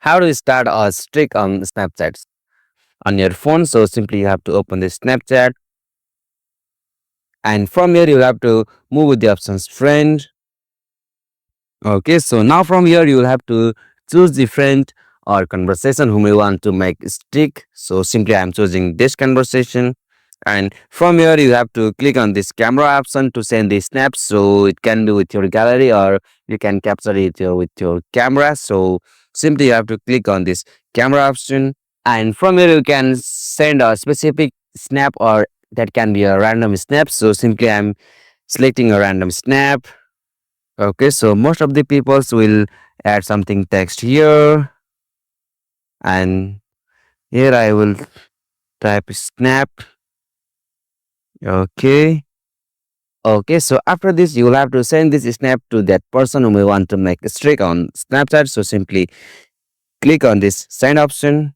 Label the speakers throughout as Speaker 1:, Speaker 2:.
Speaker 1: how to start a streak on Snapchat on your phone. So simply you have to open the Snapchat, and from here you have to move with the options friend. Okay, so now from here you will have to choose the friend or conversation whom you want to make stick. So simply I'm choosing this conversation, and from here you have to click on this camera option to send the snaps. So it can be with your gallery or you can capture it with your camera. So simply you have to click on this camera option, and from here you can send a specific snap or that can be a random snap. So simply I'm selecting a random snap. Okay, so most of the peoples will add something text here, and here I will type snap. Okay. Okay, so after this, you will have to send this snap to that person whom you want to make a streak on Snapchat. So simply click on this send option.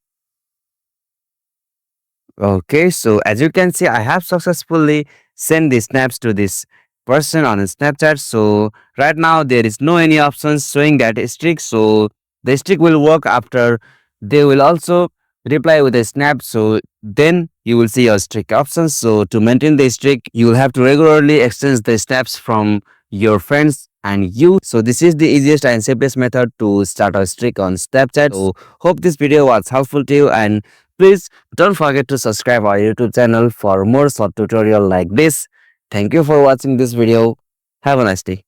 Speaker 1: Okay, so as you can see, I have successfully sent the snaps to this person on Snapchat. So right now there is no any options showing that streak. So the streak will work after they will also reply with a snap. So then you will see your streak options. So to maintain the streak, you will have to regularly exchange the snaps from your friends and you. So this is the easiest and simplest method to start a streak on Snapchat. So hope this video was helpful to you, and please don't forget to subscribe our YouTube channel for more short tutorial like this. Thank you for watching this video. Have a nice day.